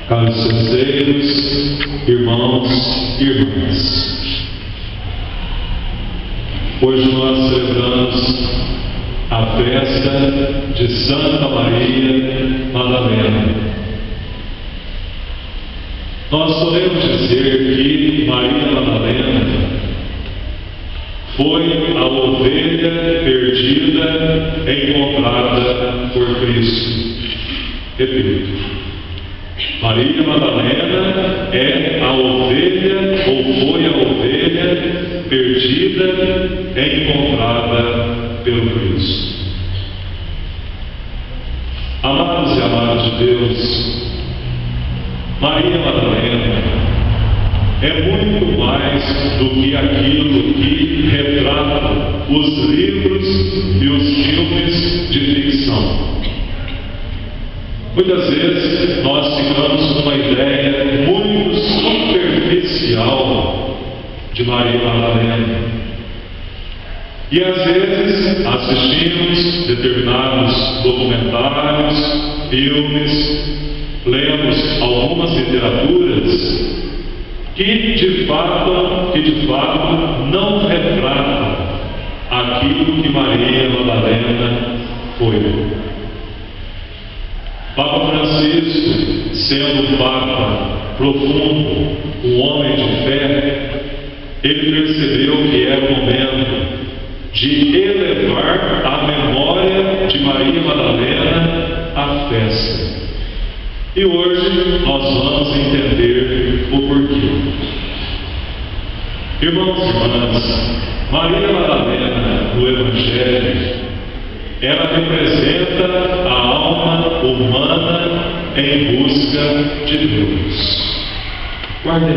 Caros senseiros, irmãos e irmãs, hoje nós celebramos a festa de Santa Maria Madalena. Nós podemos dizer que Maria Madalena foi a ovelha perdida encontrada por Cristo. Repito, Maria Madalena é a ovelha, ou foi a ovelha perdida encontrada pelo Cristo. Amados e amadas de Deus, Maria Madalena é muito mais do que aquilo que retrata os livros e os filmes de ficção. Muitas vezes nós ficamos com uma ideia muito superficial de Maria Madalena. E às vezes assistimos determinados documentários, filmes, lemos algumas literaturas que de fato não retratam aquilo que Maria Madalena foi. Papa Francisco, sendo um Papa profundo, um homem de fé, ele percebeu que era o momento de elevar a memória de Maria Madalena à festa. E hoje nós vamos entender o porquê. Irmãos e irmãs, Maria Madalena no Evangelho, ela representa a alma humana em busca de Deus. Guardem.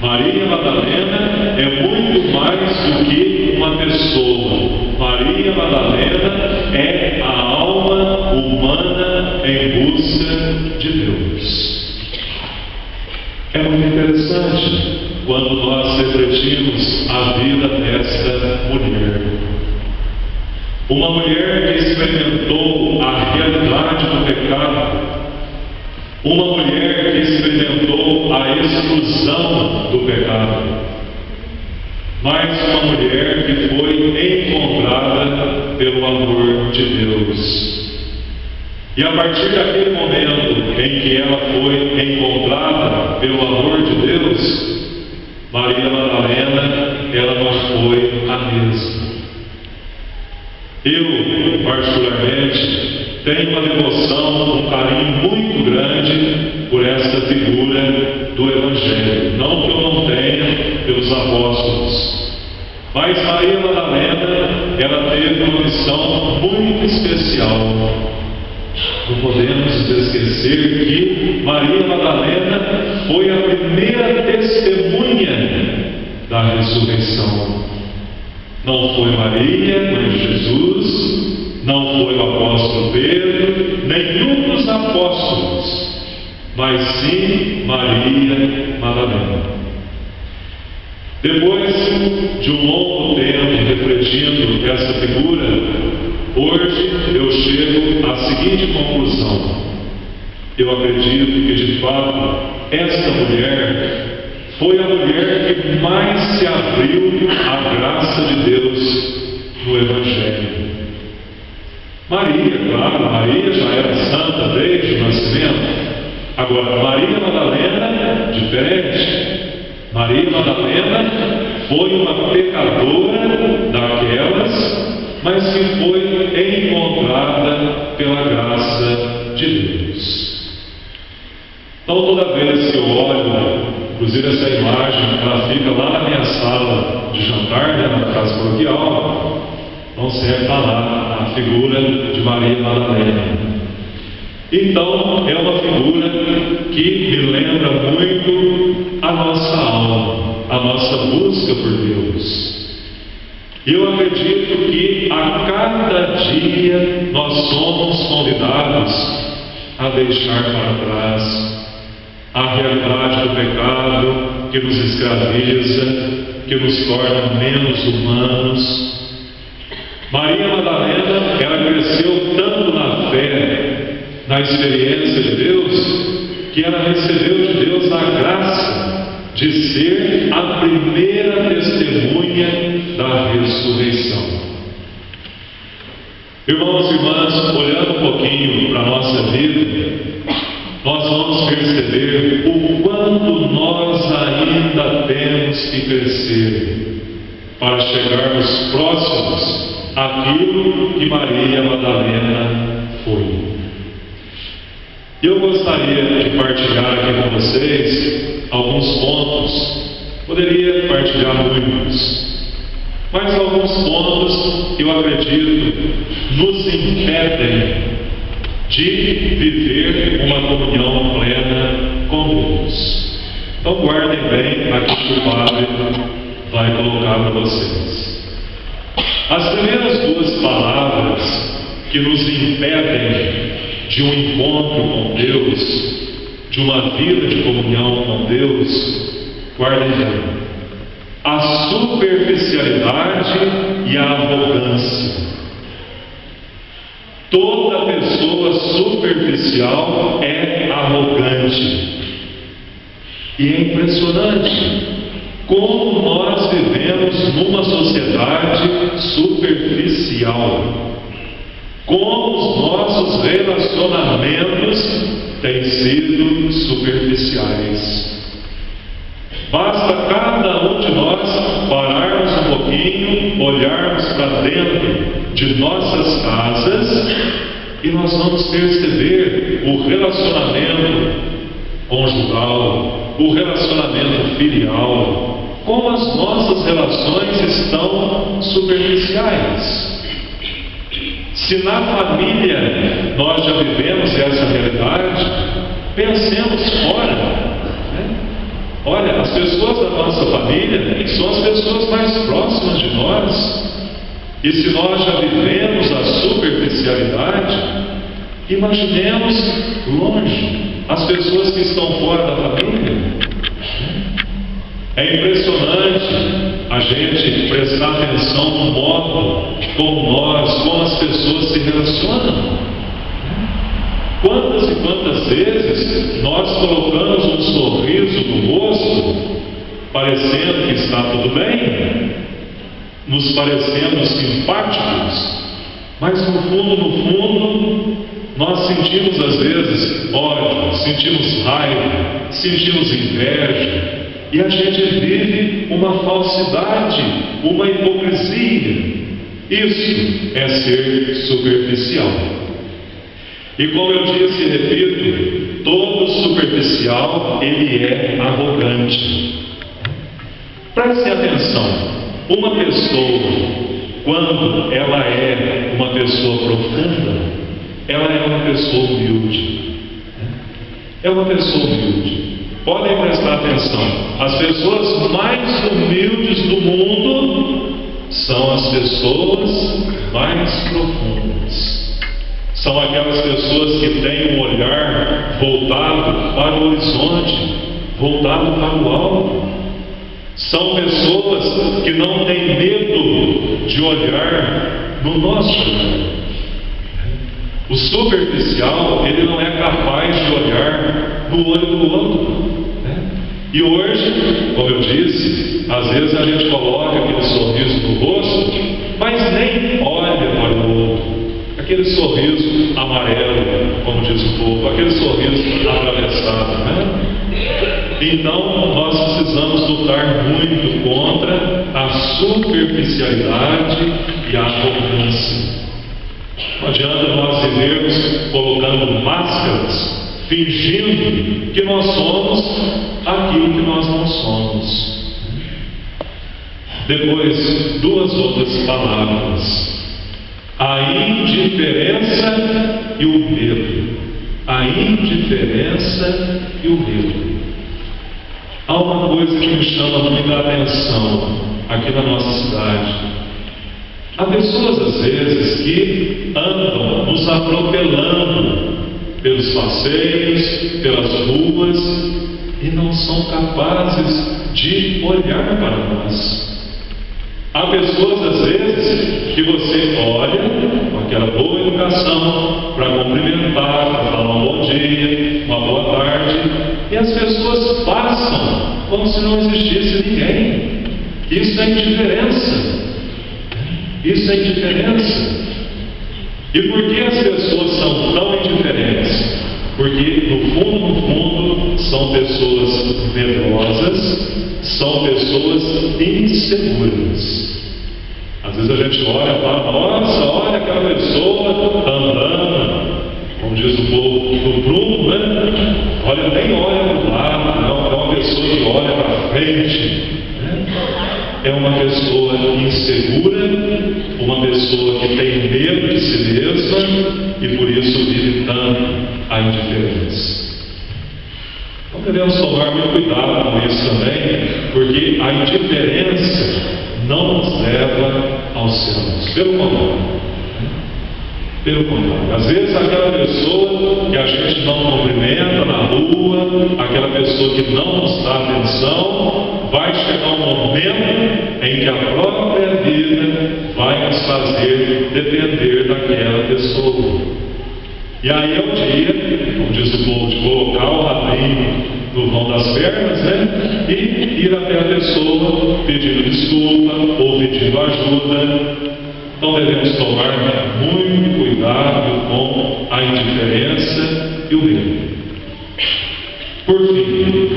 Maria Madalena é muito mais do que uma pessoa. Maria Madalena é a alma humana em busca de Deus. É muito interessante quando nós refletimos a vida desta mulher. Uma mulher que experimentou a realidade do pecado, uma mulher que experimentou a exclusão do pecado, mas uma mulher que foi encontrada pelo amor de Deus. E a partir daquele momento em que ela foi encontrada pelo amor de Deus, Maria Madalena, ela não foi a mesma. Eu, particularmente, tenho uma devoção, um carinho muito grande por esta figura do Evangelho. Não que eu não tenha pelos apóstolos, mas Maria Madalena, ela teve uma missão muito especial. Não podemos esquecer que Maria Madalena foi a primeira testemunha da ressurreição. Não foi Maria, mãe de Jesus, não foi o apóstolo Pedro, nenhum dos apóstolos, mas sim Maria Madalena. Depois de um longo tempo refletindo essa figura, hoje eu chego à seguinte conclusão. Eu acredito que de fato esta mulher foi a mulher que mais se abriu à graça de Deus no Evangelho. Maria, claro, Maria já era santa desde o nascimento. Agora, Maria Madalena, diferente. Maria Madalena foi uma pecadora daquelas, mas que foi encontrada pela graça de Deus. Então, toda vez que eu olho, inclusive essa imagem, ela fica lá na minha sala de jantar, na casa paroquial, então sempre está lá a figura de Maria Madalena. Então, é uma figura que me lembra muito a nossa alma, a nossa busca por Deus. E eu acredito que a cada dia nós somos convidados a deixar para trás a realidade do pecado que nos escraviza, que nos torna menos humanos. Maria Madalena, ela cresceu tanto na fé, na experiência de Deus, que ela recebeu de Deus a graça de ser a primeira testemunha da ressurreição. Irmãos e irmãs, olhando um pouquinho para a nossa vida, nós vamos perceber o quanto nós ainda temos que crescer para chegarmos próximos àquilo que Maria Madalena foi. Eu gostaria de partilhar aqui com vocês alguns pontos. Poderia partilhar muitos, mas alguns pontos que eu acredito nos impedem de viver uma comunhão plena com Deus. Então guardem bem aquilo que o Padre vai colocar para vocês. As primeiras duas palavras que nos impedem de um encontro com Deus, de uma vida de comunhão com Deus, guardem bem: a superficialidade e a arrogância. Toda pessoa superficial é arrogante. E é impressionante como nós vivemos numa sociedade superficial. Como os nossos relacionamentos têm sido superficiais. Basta cada um de nós pararmos um pouquinho, olharmos para dentro de nossas casas e nós vamos perceber o relacionamento conjugal, o relacionamento filial, como as nossas relações estão superficiais. Se na família nós já vivemos essa realidade, pensemos fora. Olha, as pessoas da nossa família são as pessoas mais próximas de nós. E se nós já vivemos a superficialidade, imaginemos longe as pessoas que estão fora da família. É impressionante a gente prestar atenção no modo como as pessoas se relacionam. Quantas e quantas vezes nós colocamos um sorriso no rosto, parecendo que está tudo bem, nos parecendo simpáticos, mas no fundo, nós sentimos às vezes ódio, sentimos raiva, sentimos inveja, e a gente vive uma falsidade, uma hipocrisia. Isso é ser superficial. E como eu disse e repito, todo superficial, ele é arrogante. Prestem atenção, uma pessoa, quando ela é uma pessoa profunda, ela é uma pessoa humilde. É uma pessoa humilde. Podem prestar atenção, as pessoas mais humildes do mundo são as pessoas mais profundas. São aquelas pessoas que têm um olhar voltado para o horizonte, voltado para o alto. São pessoas que não têm medo de olhar no nosso olhar. O superficial, ele não é capaz de olhar no olho do outro. E hoje, como eu disse, às vezes a gente coloca aquele sorriso no rosto, mas nem olha para o outro. Aquele sorriso amarelo, como diz o povo, aquele sorriso atravessado, Então, nós precisamos lutar muito contra a superficialidade e a arrogância. Não adianta nós vivermos colocando máscaras, fingindo que nós somos aquilo que nós não somos. Depois, duas outras palavras: a indiferença e o medo. A indiferença e o medo. Há uma coisa que me chama muita atenção aqui na nossa cidade. Há pessoas, às vezes, que andam nos atropelando pelos passeios, pelas ruas, e não são capazes de olhar para nós. Há pessoas, às vezes, que você olha com aquela boa educação para cumprimentar, para falar um bom dia, uma boa tarde, e as pessoas passam como se não existisse ninguém. Isso é indiferença. Isso é indiferença. E por que as pessoas são tão indiferentes? Porque no fundo, são pessoas medrosas, são pessoas inseguras. Às vezes a gente olha e fala: nossa, olha aquela pessoa andando, como diz o povo, do prumo, né? Olha, nem olha para o lado, não, é uma pessoa que olha para frente, né? É uma pessoa insegura, uma pessoa que tem medo de si mesma e por isso vive tanto a indiferença. Então devemos tomar muito cuidado com isso também, porque a indiferença não nos leva aos céus. Pelo contrário. Pelo contrário. Às vezes aquela pessoa que a gente não cumprimenta na rua, aquela pessoa que não nos dá atenção, vai chegar um momento em que a própria vida vai nos fazer depender daquela pessoa. E aí é o dia, como diz o povo, de colocar o rabinho no vão das pernas, né? E ir até a pessoa pedindo desculpa ou pedindo ajuda. Então devemos tomar muito cuidado com a indiferença e o medo. Por fim,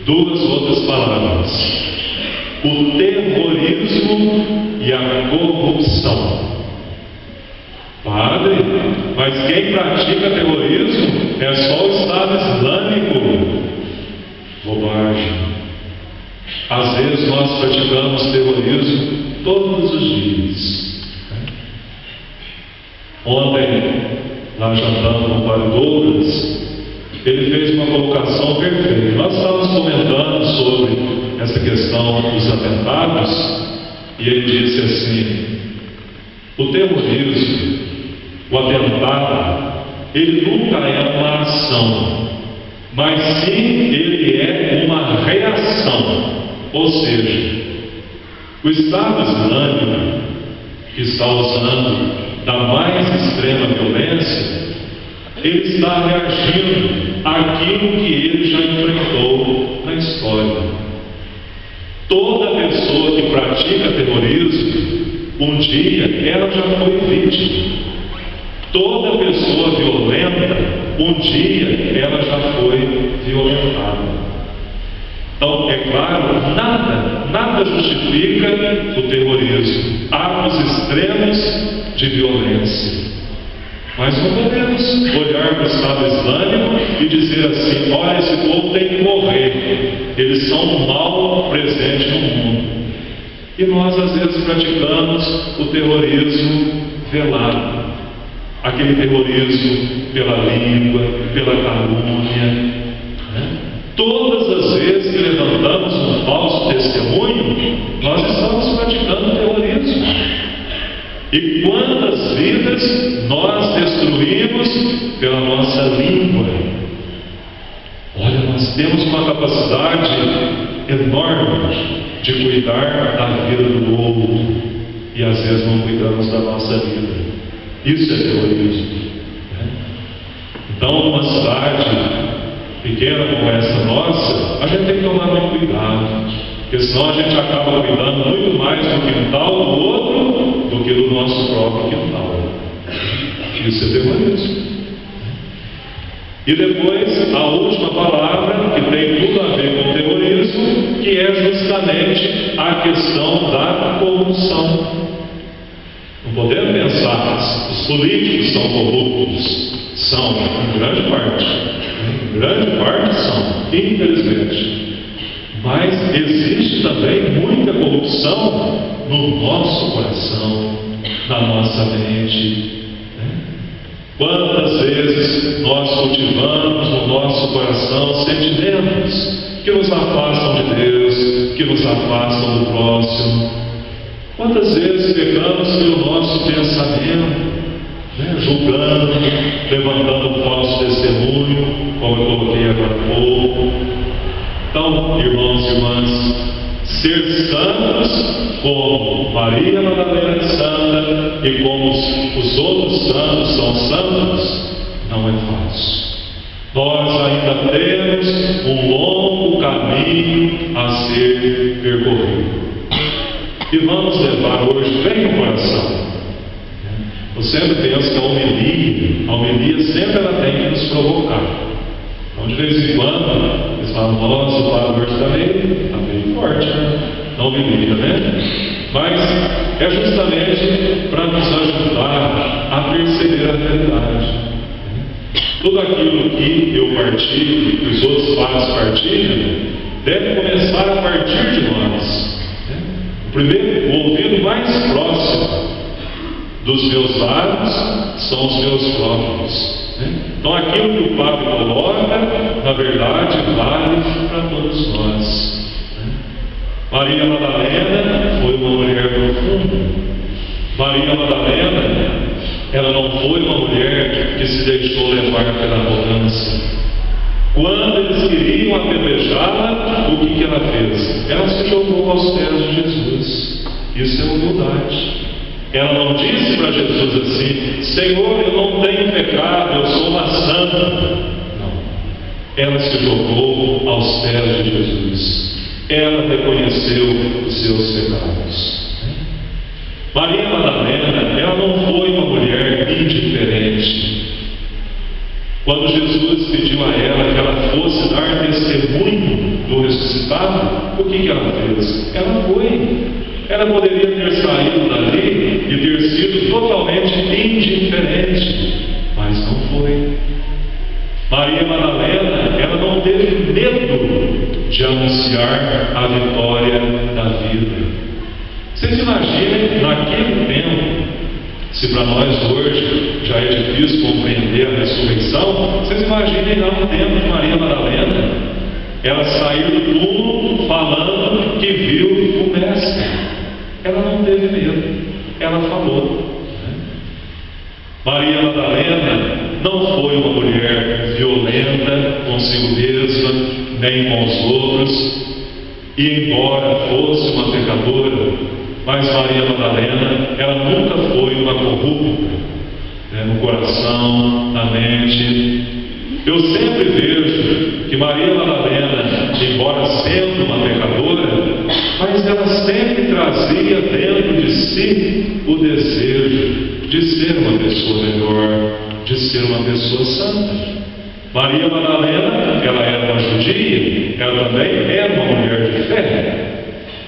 duas outras palavras: o terrorismo e a corrupção. Padre, mas quem pratica terrorismo é só o Estado Islâmico. Bobagem. Às vezes nós praticamos terrorismo todos os dias. Ontem, lá jantando com o Padre Douglas, ele fez uma colocação perfeita. Nós estávamos comentando sobre essa questão dos atentados, e ele disse assim: o terrorismo, o atentado, ele nunca é uma ação, mas sim ele é uma reação. Ou seja, o Estado Islâmico, que está usando da mais extrema violência, ele está reagindo àquilo que ele já enfrentou na história. Toda pessoa que pratica terrorismo, um dia ela já foi vítima. Toda pessoa violenta, um dia ela já foi violentada. Então, é claro, nada justifica o terrorismo. Atos extremos de violência. Mas não podemos olhar para o Estado Islâmico e dizer assim: olha, esse povo tem que morrer. Eles são um mal presente no mundo. E nós, às vezes, praticamos o terrorismo velado. Aquele terrorismo pela língua, pela calúnia, né? Todas as vezes que levantamos um falso testemunho, nós estamos praticando terrorismo. E quantas vidas nós destruímos pela nossa língua? Olha, nós temos uma capacidade enorme de cuidar da vida do outro, e às vezes não cuidamos da nossa vida. Isso é terrorismo. Então, numa cidade pequena como essa nossa, a gente tem que tomar muito cuidado, porque senão a gente acaba cuidando muito mais do quintal do outro do que do nosso próprio quintal. Isso é terrorismo. E depois, a última palavra, que tem tudo a ver com terrorismo, que é justamente a questão da corrupção. Não podemos pensar que os políticos são corruptos. São, em grande parte. Em grande parte são, infelizmente. Mas existe também muita corrupção no nosso coração, na nossa mente. Quantas vezes nós cultivamos no nosso coração sentimentos que nos afastam de Deus, que nos afastam do próximo? Quantas vezes pecamos pelo nosso pensamento, julgando, levantando falso testemunho, como eu coloquei agora há pouco? Então, irmãos e irmãs, ser santos como Maria Madalena é santa e como os outros santos são santos, não é fácil. Nós ainda temos um longo caminho a ser percorrido. E vamos levar hoje bem no coração. Eu sempre penso que a homilia sempre ela tem que nos provocar. Então, de vez em quando, eles falam: nossa, o padre hoje está meio forte, né? Na homilia, né? Mas é justamente para nos ajudar a perceber a realidade. Tudo aquilo que eu partilho, que os outros padres partilham, deve começar a partir de nós. O ouvido mais próximo dos meus lábios são os meus próprios. Então, aquilo que o Padre coloca, na verdade, vale para todos nós. Maria Madalena foi uma mulher profunda. Maria Madalena, ela não foi uma mulher que se deixou levar pela arrogância. Quando eles queriam apedrejá-la, o que ela fez? Ela se jogou aos pés de Jesus. Isso é humildade. Ela não disse para Jesus assim: Senhor, eu não tenho pecado, eu sou uma santa. Não. Ela se jogou aos pés de Jesus. Ela reconheceu os seus pecados. Maria Madalena, ela não foi uma mulher indiferente. Quando Jesus pediu a ela que ela fosse dar testemunho do ressuscitado, o que ela fez? Ela foi. Ela poderia ter saído dali e ter sido totalmente indiferente, mas não foi. Maria Madalena, ela não teve medo de anunciar a vitória da vida. Vocês imaginem, naquele tempo, se para nós hoje já é difícil compreender a ressurreição, vocês imaginem lá no tempo de Maria Madalena, ela saiu do túmulo falando que viu o Mestre. Ela não teve medo, ela falou. Maria Madalena não foi uma mulher violenta consigo mesma, nem com os outros, e embora fosse uma pecadora, mas Maria Madalena, ela nunca foi uma corrupta, no coração, na mente. Eu sempre vejo que Maria Madalena, embora sendo uma pecadora, mas ela sempre trazia dentro de si o desejo de ser uma pessoa melhor, de ser uma pessoa santa. Maria Madalena, ela era uma judia, ela também era uma mulher de fé,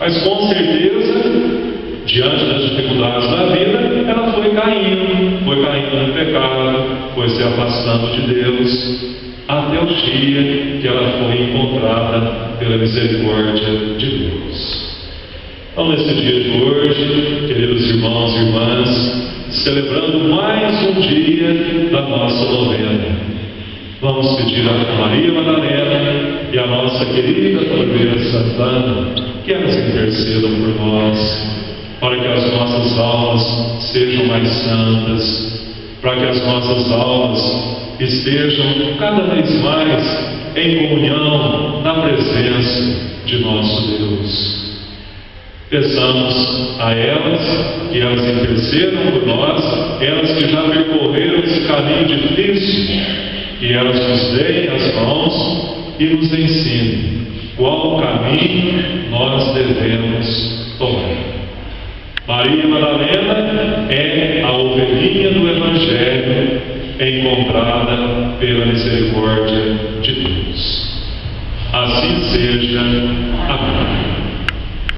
mas com certeza, diante das dificuldades da vida, ela foi caindo no pecado, foi se afastando de Deus, até o dia que ela foi encontrada pela misericórdia de Deus. Então, nesse dia de hoje, queridos irmãos e irmãs, celebrando mais um dia da nossa novena, vamos pedir a Maria Madalena e a nossa querida padroeira Santana que elas intercedam por nós, para que as nossas almas sejam mais santas, para que as nossas almas estejam cada vez mais em comunhão na presença de nosso Deus. Peçamos a elas que elas intercedam por nós, elas que já percorreram esse caminho difícil, que elas nos deem as mãos e nos ensinem qual caminho nós devemos tomar. Maria Madalena é a ovelhinha do Evangelho encontrada pela misericórdia de Deus. Assim seja. Amém.